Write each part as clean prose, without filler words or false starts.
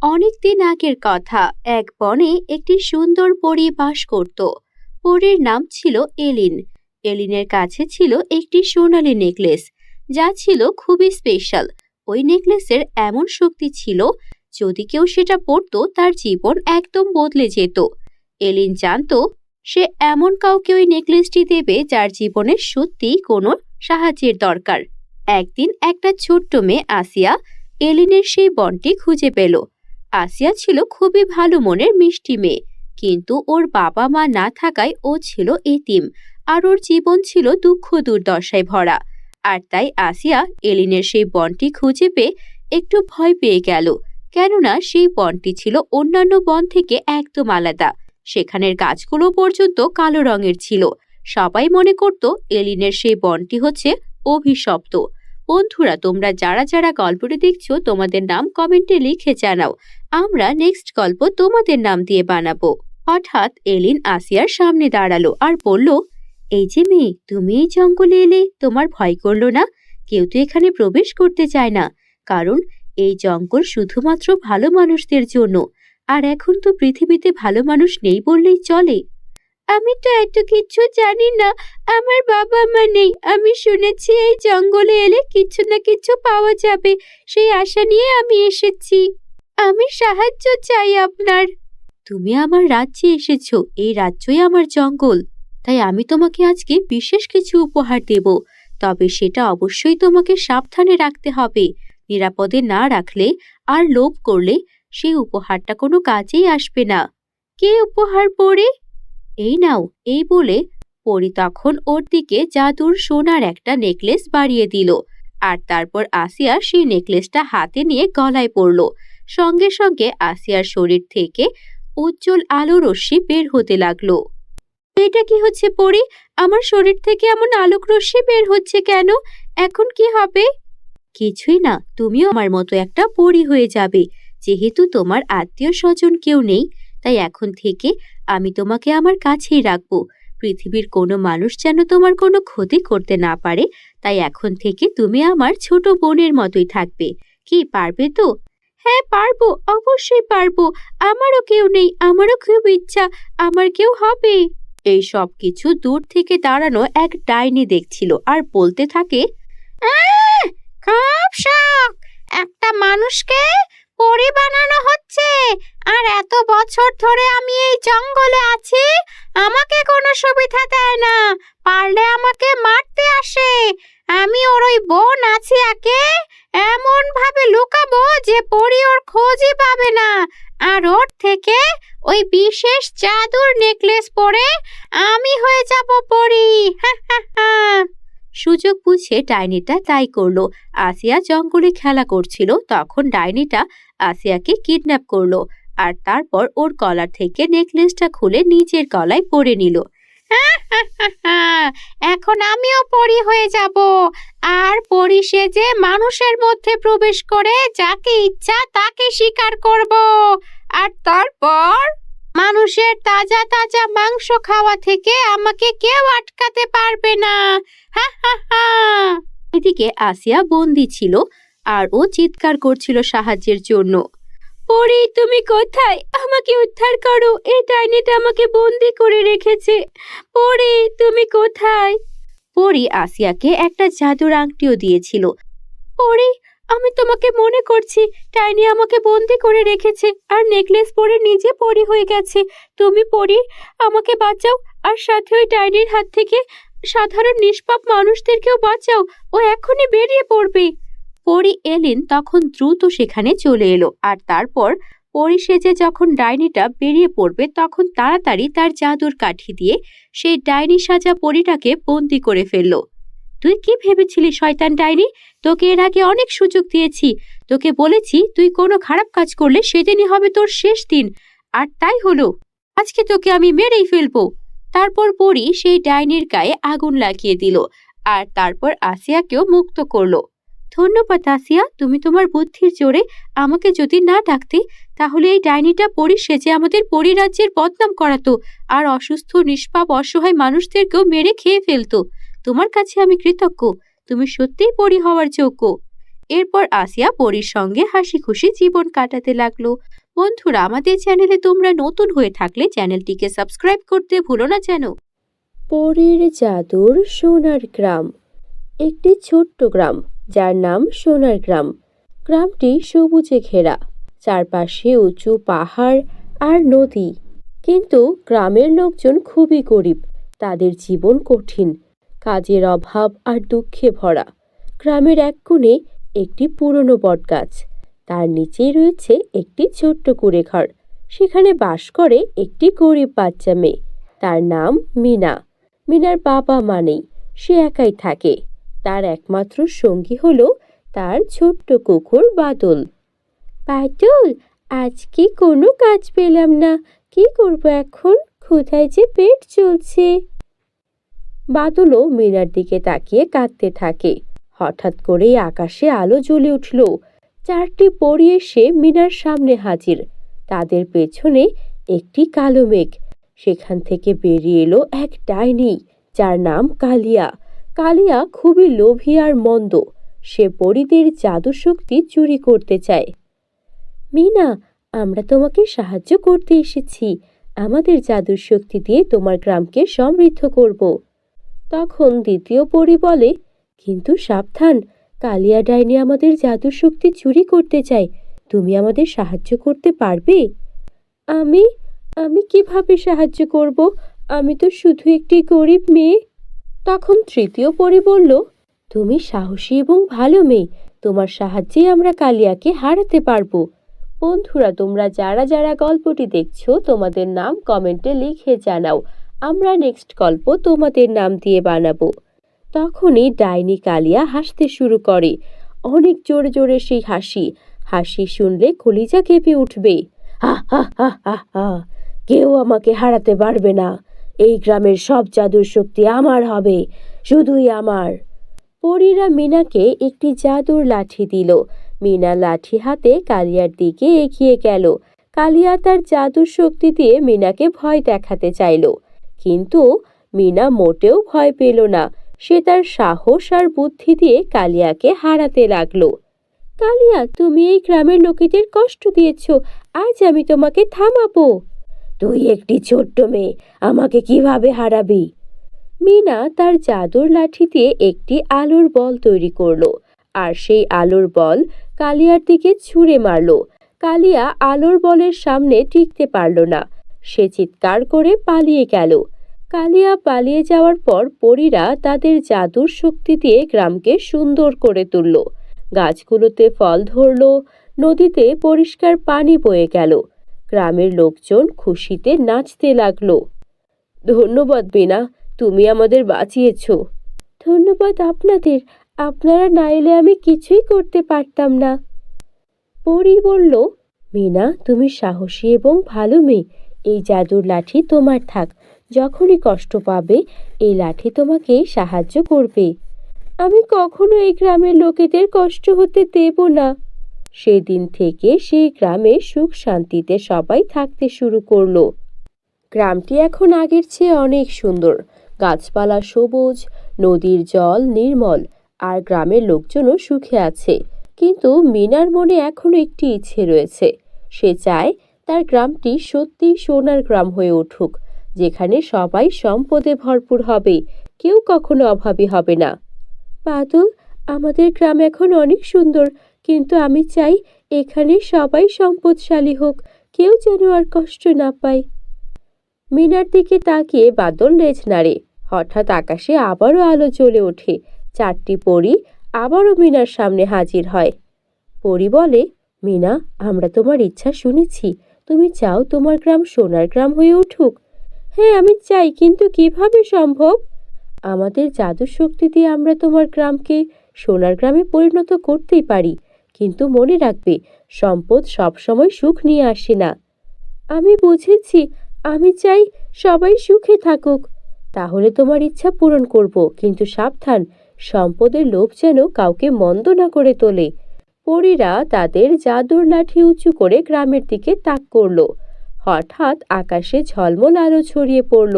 অনেকদিন আগের কথা। এক বনে একটি সুন্দর পরী বাস করত। পরীর নাম ছিল এলিন। এলিনের কাছে ছিল একটি সোনালী নেকলেস, যা ছিল খুবই স্পেশাল। ওই নেকলেসের এমন শক্তি ছিল, যদি কেউ সেটা পরতো তার জীবন একদম বদলে যেত। এলিন জানতো সে এমন কাউকে ওই নেকলেসটি দেবে যার জীবনে সত্যিই কোনো সাহায্যের দরকার। একদিন একটা ছোট্ট মেয়ে আসিয়া এলিনের সেই বনটি খুঁজে পেল। আসিয়া ছিল খুবই ভালো মনের মিষ্টি মেয়ে, কিন্তু ওর বাবা মা না থাকায় ও ছিল এতিম, আর ওর জীবন ছিল দুঃখ দুর্দশায় ভরা। আর তাই আসিয়া এলিনের সেই বনটি খুঁজে পেয়ে একটু ভয় পেয়ে গেল, কেননা সেই বনটি ছিল অন্যান্য বন থেকে একদম আলাদা। সেখানের গাছগুলো পর্যন্ত কালো রঙের ছিল। সবাই মনে করত এলিনের সেই বনটি হচ্ছে অভিশপ্ত। বন্ধুরা, তোমরা যারা যারা গল্পটি দেখছো তোমাদের নাম কমেন্টে লিখে জানাও। আমরা নেক্সট গল্প তোমাদের নাম দিয়ে বানাবো। হঠাৎ এলিন আসিয়ার সামনে দাঁড়ালো আর বলল, এই যে মেয়ে, তুমি এই জঙ্গলে এলে, তোমার ভয় করলো না? কেউ তো এখানে প্রবেশ করতে চায় না, কারণ এই জঙ্গল শুধুমাত্র ভালো মানুষদের জন্য। আর এখন তো পৃথিবীতে ভালো মানুষ নেই বললেই চলে। আমি তো এত কিছু জানি না, আমার বাবা মা নেই। আমি শুনেছি এই জঙ্গলে এলে কিছু না কিছু পাওয়া যাবে, সেই আশা নিয়ে আমি এসেছি। আমি সাহায্য চাই আপনার। তুমি আমার রাজ্যে এসেছো, এই রাজ্যই আমার জঙ্গল, তাই আমি তোমাকে আজকে বিশেষ কিছু উপহার দেব। তবে সেটা অবশ্যই তোমাকে সাবধানে রাখতে হবে। নিরাপদে না রাখলে আর লোভ করলে সেই উপহারটা কোনো কাজেই আসবে না। কে উপহার পড়ে? এই নাও। এই বলে পরি তখন ওর দিকে জাদুর সোনার একটা নেকলেস বাড়িয়ে দিল। আর তারপর আসিয়া সেই নেকলেসটা হাতে নিয়ে গলায় পরল। সঙ্গে সঙ্গে আসিয়ার শরীর থেকে উজ্জ্বল আলো রশ্মি বের হতে লাগলো। এটা কি হচ্ছে পরি? আমার শরীর থেকে এমন আলোক রশ্মি বের হচ্ছে কেন? এখন কি হবে? কিছুই না, তুমিও আমার মতো একটা পরি হয়ে যাবে। যেহেতু তোমার আত্মীয় স্বজন কেউ নেই, তাই এখন থেকে আমি তোমাকে আমার কাছেই রাখবো। পৃথিবীর কোনো মানুষ যেন তোমার কোনো ক্ষতি করতে না পারে, তাই এখন থেকে তুমি আমার ছোট বোনের মতোই থাকবে। কি, পারবে তো? হ্যাঁ পারবো, অবশ্যই পারবো। আমারও কেউ নেই, আমারও খুব ইচ্ছা আমার কেউ হবে। এই সব কিছু দূর থেকে দাঁড়ানো এক ডাইনি দেখছিল আর বলতে থাকে, খুব শখ, একটা মানুষকে পরী বানানো হচ্ছে, আর এত বছর ধরে আমি এই জঙ্গলে আছি, আমাকে কোনো সুবিধা দেয় না, পারলে আমাকে মারতে আসে। আমি ওর ওই বোন আছিয়াকে এমন ভাবে লুকাবো যে পরী ওর খোঁজই পাবে না, আর ওর থেকে ওই বিশেষ জাদুর নেকলেস পরে আমি হয়ে যাব পরী। হা হা হা। সুযোগ বুঝে ডাইনিটা তাই করলো। আসিয়া জঙ্গলে খেলা করছিল, তখন ডাইনিটা আসিয়াকে কিডন্যাপ করলো, আর তারপর ওর গলা থেকে নেকলেসটা খুলে নিজের গলায় পরে নিল। এখন আমিও পরী হয়ে যাব, আর পরী সেজে মানুষের মধ্যে প্রবেশ করে যাকে ইচ্ছা তাকে শিকার করব, আর তারপর মানুষের তাজা তাজা মাংস খাওয়া থেকে আমাকে কেউ আটকাতে পারবে না। হা হা হা। এদিকে আসিয়া বন্দি ছিল, আর ও চিৎকার করছিল সাহায্যের জন্য। পরী, তুমি কোথায়? আমাকে উদ্ধার করো, এই ডাইনিটা আমাকে বন্দি করে রেখেছে। পরী, তুমি কোথায়? পরী আসিয়াকে একটা জাদুর আংটিও দিয়েছিল। পরী, আমি তোমাকে মনে করছি। ডাইনি আমাকে বন্দি করে রেখেছে আর নেকলেস পরে নিজে পরী হয়ে গেছে। তুমি পরী, আমাকে বাঁচাও, আর সাথে ওই ডাইনির হাত থেকে সাধারণ নিষ্পাপ মানুষদেরকেও বাঁচাও। ও এখনই বেরিয়ে পড়বে। পরী এলিন তখন দ্রুত সেখানে চলে এলো, আর তারপর পরী সেজে যখন ডাইনিটা বেরিয়ে পড়বে তখন তাড়াতাড়ি তার জাদুর কাঠি দিয়ে সেই ডাইনি সাজা পরীটাকে বন্দি করে ফেললো। তুই কি ভেবেছিলি শয়তান ডাইনি? তোকে এর আগে অনেক সুযোগ দিয়েছি, তোকে বলেছি তুই কোনো খারাপ কাজ করলে সেদিনই হবে তোর শেষ দিন, আর তাই হলো। আজকে তোকে আমি মেরেই ফেলবো। তারপর পরী সেই ডাইনির গায়ে আগুন লাগিয়ে দিল, আর তারপর আসিয়াকেও মুক্ত করলো। ধন্যবাদ আসিয়া, তুমি তোমার বুদ্ধির জোরে আমাকে যদি না ডাকতে, তাহলে এই ডাইনিটা পরী সেজে আমাদের পরীরাজ্যের বদনাম করাতো, আর অসুস্থ নিষ্পাপ অসহায় মানুষদেরকেও মেরে খেয়ে ফেলতো। তোমার কাছে আমি কৃতজ্ঞ, তুমি সত্যিই পরী হওয়ার যোগ্য। এরপর আসিয়া পরীর সঙ্গে হাসি খুশি জীবন কাটাতে লাগলো। বন্ধুরা, আমাদের চ্যানেলে তোমরা নতুন হয়ে থাকলে চ্যানেলটিকে সাবস্ক্রাইব করতে ভুলো না যেন। পরীর জাদুর সোনার গ্রাম। একটি ছোট্ট গ্রাম, যার নাম সোনার গ্রাম। গ্রামটি সবুজে ঘেরা, চারপাশে উঁচু পাহাড় আর নদী। কিন্তু গ্রামের লোকজন খুবই গরিব, তাদের জীবন কঠিন, কাজের অভাব আর দুঃখে ভরা। গ্রামের এক কোণে একটি পুরনো বটগাছ, তার নিচেই রয়েছে একটি ছোট্ট কুঁড়েঘর। সেখানে বাস করে একটি গরিব বাচ্চা মেয়ে, তার নাম মিনা। মিনার বাবা মা নেই, সে একাই থাকে। তার একমাত্র সঙ্গী হলো তার ছোট্ট কুকুর বাদল। বাদল, আজকে কোনো কাজ পেলাম না, কি করব এখন? ক্ষুধায় যে পেট চলছে। বাদলও মিনার দিকে তাকিয়ে কাঁদতে থাকে। হঠাৎ করেই আকাশে আলো জ্বলে উঠল। চারটি পরী এসে মিনার সামনে হাজির। তাদের পেছনে একটি কালো মেঘ। সেখান থেকে বেরিয়ে এলো এক ডাইনি, যার নাম কালিয়া। কালিয়া খুবই লোভী আর মন্দ। সে পরীদের জাদু শক্তি চুরি করতে চায়। মিনা, আমরা তোমাকে সাহায্য করতে এসেছি। আমাদের জাদুর শক্তি দিয়ে তোমার গ্রামকে সমৃদ্ধ করব। তখন দ্বিতীয় পরী বলে, কিন্তু সাবধান, কালিয়া ডাইনি আমাদের জাদুর শক্তি চুরি করতে চায়। তুমি আমাদের সাহায্য করতে পারবে? আমি আমি কিভাবে সাহায্য করব? আমি তো শুধু একটি গরিব মেয়ে। তখন তৃতীয় পরী বলল, তুমি সাহসী এবং ভালো মেয়ে, তোমার সাহায্যেই আমরা কালিয়াকে হারাতে পারবো। বন্ধুরা, তোমরা যারা যারা গল্পটি দেখছো, তোমাদের নাম কমেন্টে লিখে জানাও। আমরা নেক্সট গল্প তোমাদের নাম দিয়ে বানাবো। তখনই ডাইনি কালিয়া হাসতে শুরু করে। অনেক জোরে জোরে সেই হাসি। হাসি শুনলে কলিজা কেঁপে উঠবে। হা হা হা হা হা, কেউ আমাকে হারাতে পারবে না। এই গ্রামের সব জাদুর শক্তি আমার হবে, শুধুই আমার। পরীরা মিনাকে একটি জাদুর লাঠি দিল। মিনা লাঠি হাতে কালিয়ার দিকে এগিয়ে গেল। কালিয়া তার জাদুর শক্তি দিয়ে মিনাকে ভয় দেখাতে চাইল, কিন্তু মিনা মোটেও ভয় পেল না। সে তার সাহস আর বুদ্ধি দিয়ে কালিয়াকে হারাতে লাগলো। কালিয়া, তুমি এই গ্রামের লোকেদের কষ্ট দিয়েছ, আজ আমি তোমাকে থামাবো। তুই একটি ছোট্ট মেয়ে, আমাকে কিভাবে হারাবি? মিনা তার জাদুর লাঠি দিয়ে একটি আলোর বল তৈরি করলো, আর সেই আলোর বল কালিয়ার দিকে ছুঁড়ে মারলো। কালিয়া আলোর বলের সামনে টিকতে পারল না। সে চিৎকার করে পালিয়ে গেল। কালিয়া পালিয়ে যাওয়ার পর পরীরা তাদের জাদুর শক্তি দিয়ে গ্রামকে সুন্দর করে তুলল। গাছগুলোতে ফল ধরল, নদীতে পরিষ্কার পানি বয়ে গেল। গ্রামের লোকজন খুশিতে নাচতে লাগলো। ধন্যবাদ বিনা, তুমি আমাদের বাঁচিয়েছ। ধন্যবাদ আপনাদের, আপনারা না এলে আমি কিছুই করতে পারতাম না। পরী বলল, মিনা, তুমি সাহসী এবং ভালো মেয়ে। এই জাদুর লাঠি তোমার থাক। যখনই কষ্ট পাবে, এই লাঠি তোমাকে সাহায্য করবে। আমি কখনো এই গ্রামের লোকেদের কষ্ট হতে দেব না। সেদিন থেকে সেই গ্রামে সুখ শান্তিতে সবাই থাকতে শুরু করলো। গ্রামটি এখন আগের চেয়ে অনেক সুন্দর। গাছপালা সবুজ, নদীর জল নির্মল, আর গ্রামের লোকজনও সুখে আছে। কিন্তু মিনার মনে এখনো একটি ইচ্ছে রয়েছে। সে চায় তার গ্রামটি সত্যি সোনার গ্রাম হয়ে উঠুক, যেখানে সবাই সম্পদে ভরপুর হবে, কেউ কখনো অভাবী হবে না। বাদল, আমাদের গ্রাম এখন অনেক সুন্দর, কিন্তু আমি চাই এখানে সবাই সম্পদশালী হোক, কেউ যেন আর কষ্ট না পায়। মিনার দিকে তাকিয়ে বাদল লেজ নাড়ে। হঠাৎ আকাশে আবারও আলো জ্বলে ওঠে। চারটি পরী আবারও মিনার সামনে হাজির হয়। পরী বলে, মিনা, আমরা তোমার ইচ্ছা শুনেছি। তুমি চাও তোমার গ্রাম সোনার গ্রাম হয়ে উঠুক? হ্যাঁ, আমি চাই, কিন্তু কিভাবে সম্ভব? আমাদের জাদু শক্তি দিয়ে আমরা তোমার গ্রামকে সোনার গ্রামে পরিণত করতেই পারি, কিন্তু মনে রাখবে, সম্পদ সবসময় সুখ নিয়ে আসে না। আমি বুঝেছি, আমি চাই সবাই সুখে থাকুক। তাহলে তোমার ইচ্ছা পূরণ করব, কিন্তু সাবধান, সম্পদের লোভ যেন কাউকে মন্দ না করে তোলে। পরীরা তাদের জাদুর লাঠি উঁচু করে গ্রামের দিকে তাক করল। হঠাৎ আকাশে ঝলমল আলো ছড়িয়ে পড়ল।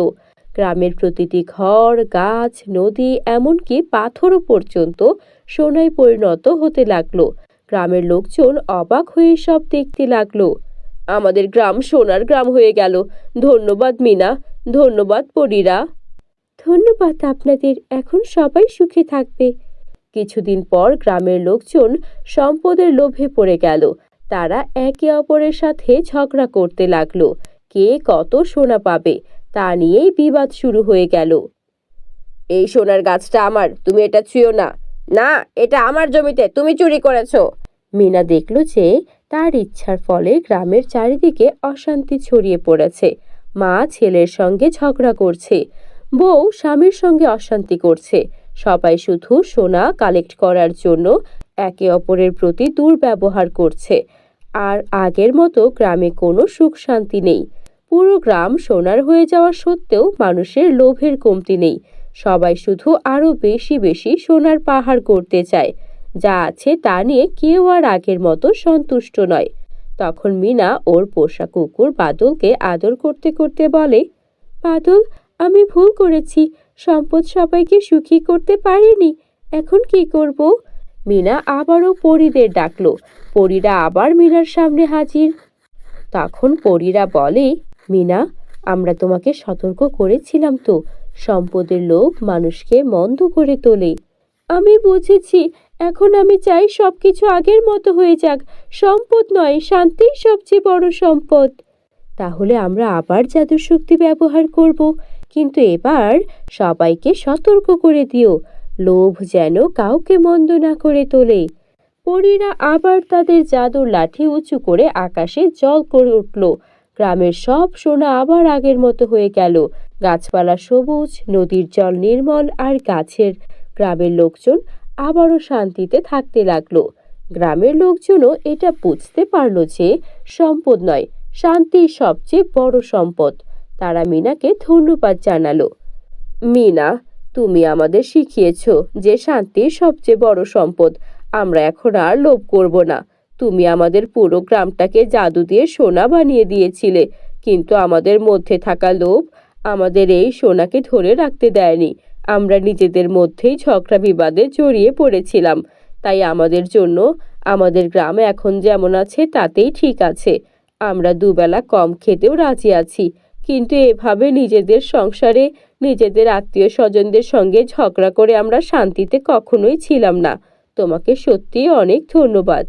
গ্রামের প্রতিটি ঘর, গাছ, নদী, এমনকি পাথরও পর্যন্ত সোনায় পরিণত হতে লাগলো। গ্রামের লোকজন অবাক হয়ে সব দেখতে লাগলো। আমাদের গ্রাম সোনার গ্রাম হয়ে গেল। ধন্যবাদ মিনা, ধন্যবাদ পরীরা। ধন্যবাদ আপনাদের, এখন সবাই সুখে থাকবে। কিছুদিন পর গ্রামের লোকজন সম্পদের লোভে পড়ে গেল। তারা একে অপরের সাথে ঝগড়া করতে লাগলো। কে কত সোনা পাবে তা নিয়েই বিবাদ শুরু হয়ে গেল। এই সোনার গাছটা আমার, তুমি এটা ছুঁয়ো না। না, এটা আমার জমিতে, তুমি চুরি করেছো। মিনা দেখল যে তার ইচ্ছার ফলে গ্রামের চারিদিকে অশান্তি ছড়িয়ে পড়েছে। মা ছেলের সঙ্গে ঝগড়া করছে, বউ স্বামীর সঙ্গে অশান্তি করছে। সবাই শুধু সোনা কালেক্ট করার জন্য একে অপরের প্রতি দুর্ব্যবহার করছে। আর আগের মতো গ্রামে কোনো সুখ শান্তি নেই। পুরো গ্রাম সোনার হয়ে যাওয়া সত্ত্বেও মানুষের লোভের কমতি নেই। সবাই শুধু আরো বেশি বেশি সোনার পাহাড় করতে চায়। যা আছে তা নিয়ে কেউ আর আগের মতো সন্তুষ্ট নয়। তখন মিনা ওর পোষা কুকুর বাদলকে আদর করতে করতে বলে, বাদল, আমি ভুল করেছি, সম্পদ সবাইকে সুখী করতে পারিনি, এখন কি করব? মিনা আবারও পরীদের ডাকলো। পরীরা আবার মিনার সামনে হাজির। তখন পরীরা বলে, মিনা, আমরা তোমাকে সতর্ক করেছিলাম তো, সম্পদের লোভ মানুষকে মন্দ করে তোলে। আমি বুঝেছি, এখন আমি চাই সবকিছু আগের মতো হয়ে যাক। সম্পদ নয়, শান্তিই সবচেয়ে বড় সম্পদ। তাহলে আমরা আবার জাদুর শক্তি ব্যবহার করব, কিন্তু এবার সবাইকে সতর্ক করে দিও, লোভ যেন কাউকে মন্দ না করে তোলে। পরীরা আবার তাদের জাদুর লাঠি উঁচু করে আকাশে জল করে উঠল। গ্রামের সব সোনা আবার আগের মতো হয়ে গেল। গাছপালা সবুজ, নদীর জল নির্মল, আর গ্রামের লোকজন আবারও শান্তিতে থাকতে লাগলো। গ্রামের লোকজনও এটা বুঝতে পারলো যে সম্পদ নয়, শান্তি সবচেয়ে বড় সম্পদ। তারা মিনাকে ধন্যবাদ জানালো। মিনা, তুমি আমাদের শিখিয়েছো যে শান্তি সবচেয়ে বড় সম্পদ। আমরা এখন আর লোভ করব না। তুমি আমাদের পুরো গ্রামটাকে জাদু দিয়ে সোনা বানিয়ে দিয়েছিলে, কিন্তু আমাদের মধ্যে থাকা লোভ আমাদের এই সোনাকে ধরে রাখতে দেয়নি। আমরা নিজেদের মধ্যেই ঝগড়া বিবাদে জড়িয়ে পড়েছিলাম। তাই আমাদের জন্য আমাদের গ্রাম এখন যেমন আছে তাতেই ঠিক আছে। আমরা দুবেলা কম খেতেও রাজি আছি, কিন্তু এভাবে নিজেদের সংসারে নিজেদের আত্মীয় স্বজনদের সঙ্গে ঝগড়া করে আমরা শান্তিতে কখনোই ছিলাম না। তোমাকে সত্যিই অনেক ধন্যবাদ।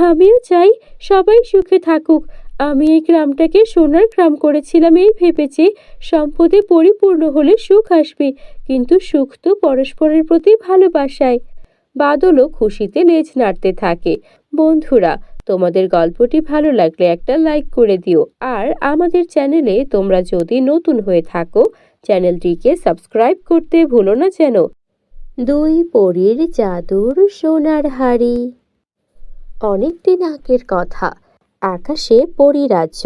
আমিও চাই সবাই সুখে থাকুক। আমি এই গ্রামটাকে সোনার গ্রাম করেছিলাম এই ভেবেছি সম্পদে পরিপূর্ণ হলে সুখ আসবে, কিন্তু সুখ তো পরস্পরের প্রতি ভালোবাসায়। বাদলও খুশিতে লেজ নাড়তে থাকে। বন্ধুরা, তোমাদের গল্পটি ভালো লাগলে একটা লাইক করে দিও, আর আমাদের চ্যানেলে তোমরা যদি নতুন হয়ে থাকো চ্যানেলটিকে সাবস্ক্রাইব করতে ভুলো না যেন। দুই পরীর জাদুর সোনার হাড়ি। অনেকদিন আগের কথা। আকাশে পরীরাজ্য,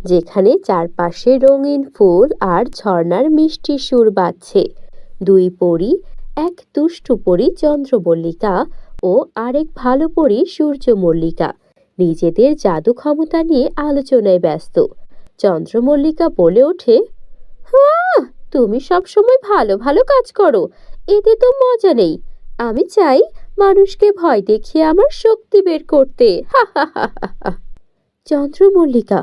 যেখানে চারপাশে রঙিন ফুল আর ঝর্ণার মিষ্টি সুর বাজছে। দুই পরী, এক দুষ্টু পরী চন্দ্রমল্লিকা ও আরেক ভালো পরী সূর্যমল্লিকা, নিজেদের জাদু ক্ষমতা নিয়ে আলোচনায় ব্যস্ত। চন্দ্রমল্লিকা বলে ওঠে, হ্যাঁ, তুমি সবসময় ভালো ভালো কাজ করো, এতে তো মজা নেই। আমি চাই মানুষকে ভয় দেখিয়ে আমার শক্তি বের করতে। হা হা হা হা। চন্দ্রমল্লিকা,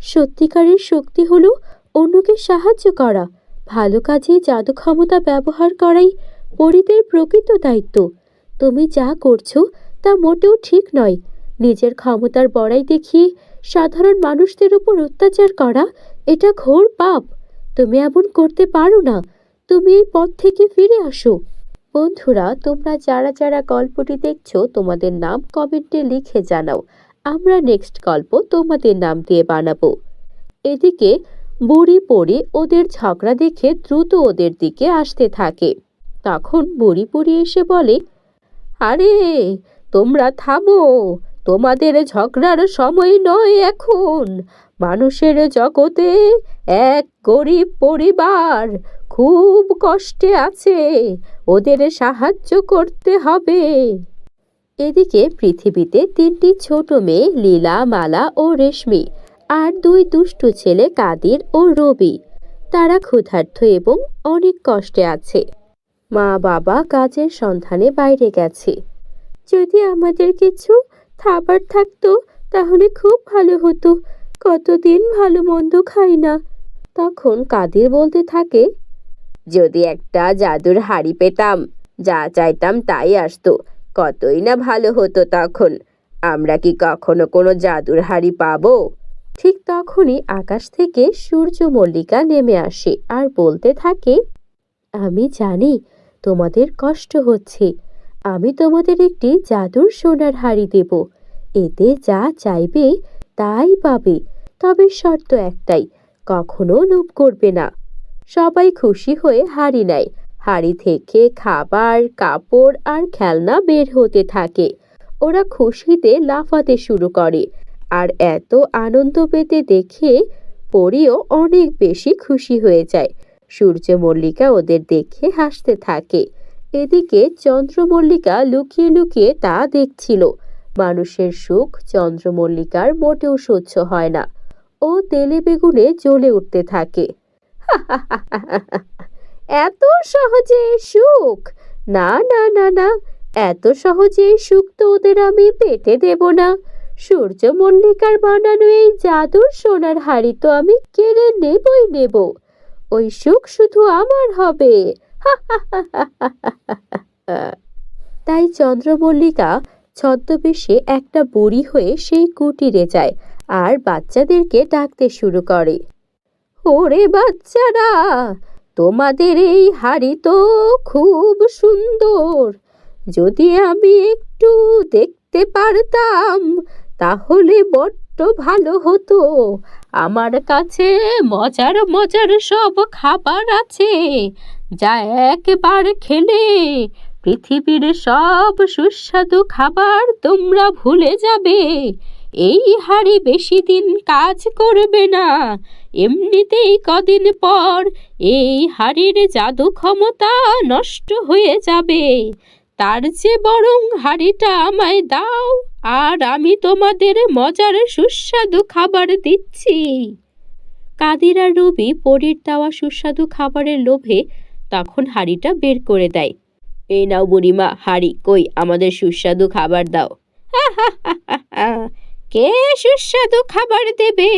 সত্যিকারের শক্তি হলো অন্যকে সাহায্য করা। ভালো কাজে জাদু ক্ষমতা ব্যবহার করাই পরীদের প্রকৃত দায়িত্ব। তুমি যা করছো তা মোটেও ঠিক নয়। নিজের ক্ষমতার বড়াই দেখিয়ে সাধারণ মানুষদের উপর অত্যাচার করা এটা ঘোর পাপ। তুমি এমন করতে পারো না। তুমি এই পথ থেকে ফিরে আসো। বন্ধুরা, তোমরা যারা যারা গল্পটি দেখছো তোমাদের নাম কমেন্টে লিখে জানাও। আমরা নেক্সট গল্প তোমাদের নাম দিয়ে বানাবো। এদিকে বুড়ি পড়ি ওদের ঝগড়া দেখে দ্রুত ওদের দিকে আসতে থাকে। তখন বুড়ি পড়ি এসে বলে, আরে তোমরা থামো, তোমাদের ঝগড়ার সময় নয় এখন। মানুষের জগতে এক গরিব পরিবার খুব কষ্টে আছে, ওদের সাহায্য করতে হবে। এদিকে পৃথিবীতে তিনটি ছোট মেয়ে লীলা, মালা ও রেশমি, আর দুই দুষ্টু ছেলে কাদির ও রবি। তারা ক্ষুধার্ত এবং অনেক কষ্টে আছে। মা বাবা কাজের সন্ধানে বাইরে গেছে। যদি আমাদের কিছু খাবার থাকতো তাহলে খুব ভালো হতো। কতদিন ভালো মন্দ খাই না। তখন কাদের বলতে থাকে, যদি একটা জাদুর হাড়ি পেতাম, যা চাইতাম তাই আসতো, কতই না ভালো হতো তখন। আমরা কি কখনো কোনো জাদুর হাড়ি পাবো? ঠিক তখনই আকাশ থেকে সূর্যমল্লিকা নেমে আসে আর বলতে থাকে, আমি জানি তোমাদের কষ্ট হচ্ছে। আমি তোমাদের একটি জাদুর সোনার হাড়ি দেব। এতে যা চাইবে তাই পাবে। তবে শর্ত একটাই, কখনো লোভ করবে না। সবাই খুশি হয়ে হাড়ি নেয়। হাড়ি থেকে খাবার, কাপড় আর খেলনা বের হতে থাকে। ওরা খুশিতে লাফাতে শুরু করে। আর এত আনন্দ পেতে দেখে পরীও অনেক বেশি খুশি হয়ে যায়। সূর্যমল্লিকা ওদের দেখে হাসতে থাকে। এদিকে চন্দ্রমল্লিকা লুকিয়ে লুকিয়ে তা দেখছিল। মানুষের সুখ চন্দ্রমল্লিকার মোটেও সহ্য হয় না। ও তেলে বেগুনে জ্বলে উঠতে থাকে। এত সহজে সুখ? না না না না, এত সহজে সুখ তো ওদের আমি পেতে দেব না। সূর্যমল্লিকার বানানো এই জাদুর সোনার হাড়ি তো আমি কেড়ে নেবই নেব। ওই সুখ শুধু আমার হবে। তাই চন্দ্রমল্লিকা ছদ্মবেশে একটা বুড়ি হয়ে সেই কুটিরে যায় আর বাচ্চাদেরকে ডাকতে শুরু করে। ওরে বাচ্চারা, তোমাদের এই হাড়ি তো খুব সুন্দর। যদি আমি একটু দেখতে পারতাম তাহলে বড্ড ভালো হতো। আমার কাছে মজার মজার সব খাবার আছে, যা একবার খেলে পৃথিবীর সব সুস্বাদু খাবার তোমরা ভুলে যাবে। এই হাড়ি বেশি দিন কাজ করবে না। এমনিতেই কদিন পর এই হাড়ির জাদু ক্ষমতা নষ্ট হয়ে যাবে। তার চেয়ে বরং হাড়িটা আমায় দাও, আর আমি তোমাদের মজার সুস্বাদু খাবার দিচ্ছি। কাদির আর রবি পরীর দেওয়া সুস্বাদু খাবারের লোভে তখন হাড়িটা বের করে দেয়। এই নাও বুড়িমা হাড়ি, কই আমাদের সুস্বাদু খাবার দাও। কে সুস্বাদু খাবার দেবে?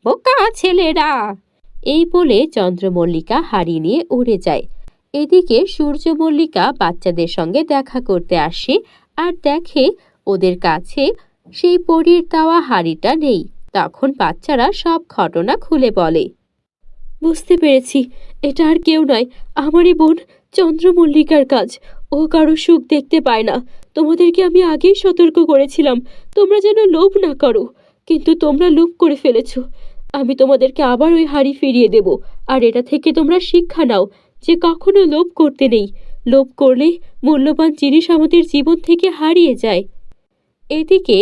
বোকা ছেলেরা। এই বলে চন্দ্রমল্লিকা হাড়ি নিয়ে উড়ে যায়। এদিকে সূর্যমল্লিকা বাচ্চাদের সঙ্গে দেখা করতে আসে আর দেখে ওদের কাছে সেই পরীর দেওয়া হাড়িটা নেই। তখন বাচ্চারা সব ঘটনা খুলে বলে। বুঝতে পেরেছি, এটা আর কেউ নয়, আমারই বোন চন্দ্রমল্লিকার কাজ। ও কারো সুখ দেখতে পায় না। তোমাদেরকে আমি আগেই সতর্ক করেছিলাম তোমরা যেন লোভ না করো, কিন্তু তোমরা লোভ করে ফেলেছ। আমি তোমাদেরকে আবার ওই হাড়ি ফিরিয়ে দেব। আর এটা থেকে তোমরা শিক্ষা নাও যে কখনো লোভ করতে নেই। লোভ করলে মূল্যবান জিনিস আমাদের জীবন থেকে হারিয়ে যায়। এদিকে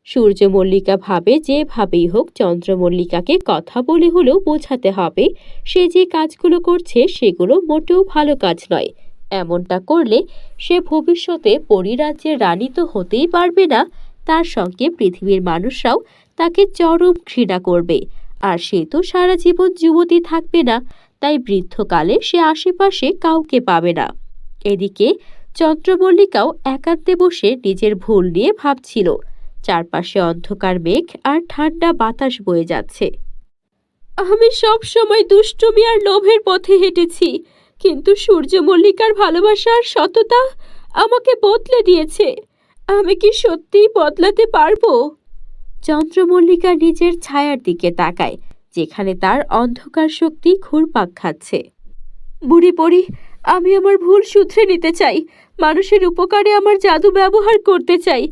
সূর্যমল্লিকা ভাবে যেভাবেই হোক চন্দ্রমল্লিকাকে কথা বলে হলেও বোঝাতে হবে সে যে কাজগুলো করছে সেগুলো মোটেও ভালো কাজ নয়। এমনটা করলে সে ভবিষ্যতে পরিরাজ্যের রানী তো হতেই পারবে না, তার সঙ্গে পৃথিবীর মানুষরাও তাকে চরম ঘৃণা করবে। আর সে তো সারা জীবন যুবতী থাকবে না, তাই বৃদ্ধকালে সে আশেপাশে কাউকে পাবে না। এদিকে চন্দ্রমল্লিকাও একান্তে বসে নিজের ভুল নিয়ে ভাবছিল। চারপাশে অন্ধকার মেঘ আর ঠান্ডা বাতাস বয়ে যাচ্ছে। আমি সব সময় দুষ্টুমি আর লোভের পথে হেঁটেছি, কিন্তু সূর্যমল্লিকার ভালোবাসা আর সততা আমাকে বদলে দিয়েছে। আমি কি সত্যিই বদলাতে পারবো? চন্দ্রমল্লিকা নিজের ছায়ার দিকে তাকায়, যেখানে তার অন্ধকার শক্তি ঘুরপাক খাচ্ছে। বুড়ি পড়ি, আমি আমার ভুল শুধরে নিতে চাই। মানুষের উপকারে আমার জাদু ব্যবহার করতে চাই।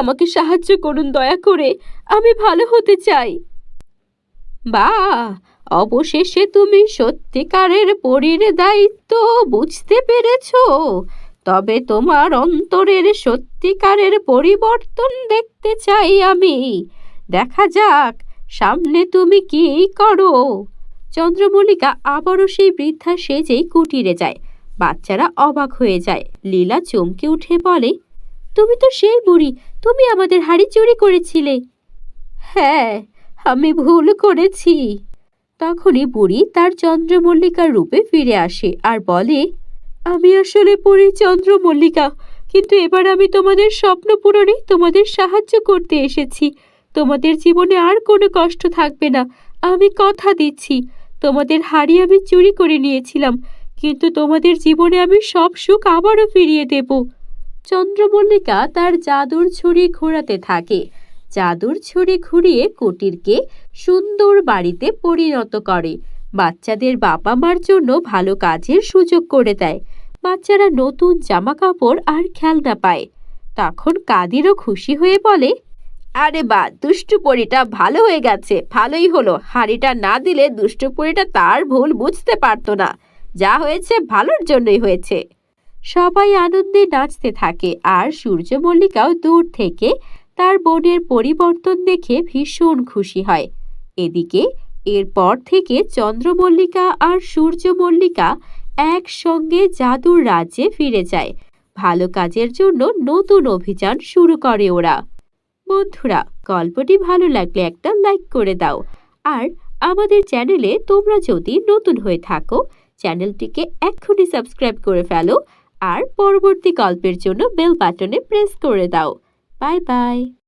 আমাকে সাহায্য করুন দয়া করে, আমি ভালো হতে চাই। বাহ, অবশেষে তুমি সত্যিকারের পরীর দায়িত্ব বুঝতে পেরেছো। তবে তোমার অন্তরের সত্যিকারের পরিবর্তন দেখতে চাই আমি। দেখা যাক সামনে তুমি কি করো। চন্দ্রমল্লিকা আবারও সেই বৃদ্ধা সেজেই কুটিরে যায়। বাচ্চারা অবাক হয়ে যায়। লীলা চমকে উঠে বলে, তুমি তো সেই বুড়ি, তুমি আমাদের হাড়ি চুরি করেছিলে। হ্যাঁ, আমি ভুল করেছি। তখনই বুড়ি তার চন্দ্রমল্লিকার রূপে ফিরে আসে আর বলে, আমি আসলে পড়ি চন্দ্রমল্লিকা, কিন্তু এবার আমি তোমাদের স্বপ্ন পূরণে তোমাদের সাহায্য করতে এসেছি। তোমাদের জীবনে আর কোনো কষ্ট থাকবে না, আমি কথা দিচ্ছি। তোমাদের হাড়ি আমি চুরি করে নিয়েছিলাম, কিন্তু তোমাদের জীবনে আমি সব সুখ আবারও ফিরিয়ে দেব। চন্দ্রমল্লিকা তার জাদুর ছুরি ঘোরাতে থাকে। জাদুর ছুরি ঘুরিয়ে কুটিরকে সুন্দর বাড়িতে পরিণত করে। বাচ্চাদের বাবা মার জন্য ভালো কাজের সুযোগ করে দেয়। বাচ্চারা নতুন জামা কাপড় আর খেলনা পায়। তখন কাদিরও খুশি হয়ে বলে, আরে বা, দুষ্টু পরীটা ভালো হয়ে গেছে, ভালোই হলো। হাঁড়িটা না দিলে দুষ্টু পরীটা তার ভুল বুঝতে পারতো না। যা হয়েছে ভালোর জন্যই হয়েছে। সবাই আনন্দে নাচতে থাকে, আর সূর্যমল্লিকাও দূর থেকে তার বোনের পরিবর্তন দেখে ভীষণ খুশি হয়। এদিকে এরপর থেকে চন্দ্রমল্লিকা আর সূর্যমল্লিকা একসঙ্গে জাদুর রাজ্যে ফিরে যায়। ভালো কাজের জন্য নতুন অভিযান শুরু করে ওরা। বন্ধুরা, গল্পটি ভালো লাগলে একটা লাইক করে দাও। আর আমাদের চ্যানেলে তোমরা যদি নতুন হয়ে থাকো, চ্যানেলটিকে এক্ষুনি সাবস্ক্রাইব করে ফেলো। আর পরবর্তী গল্পের জন্য বেল বাটনে প্রেস করে দাও। Bye bye.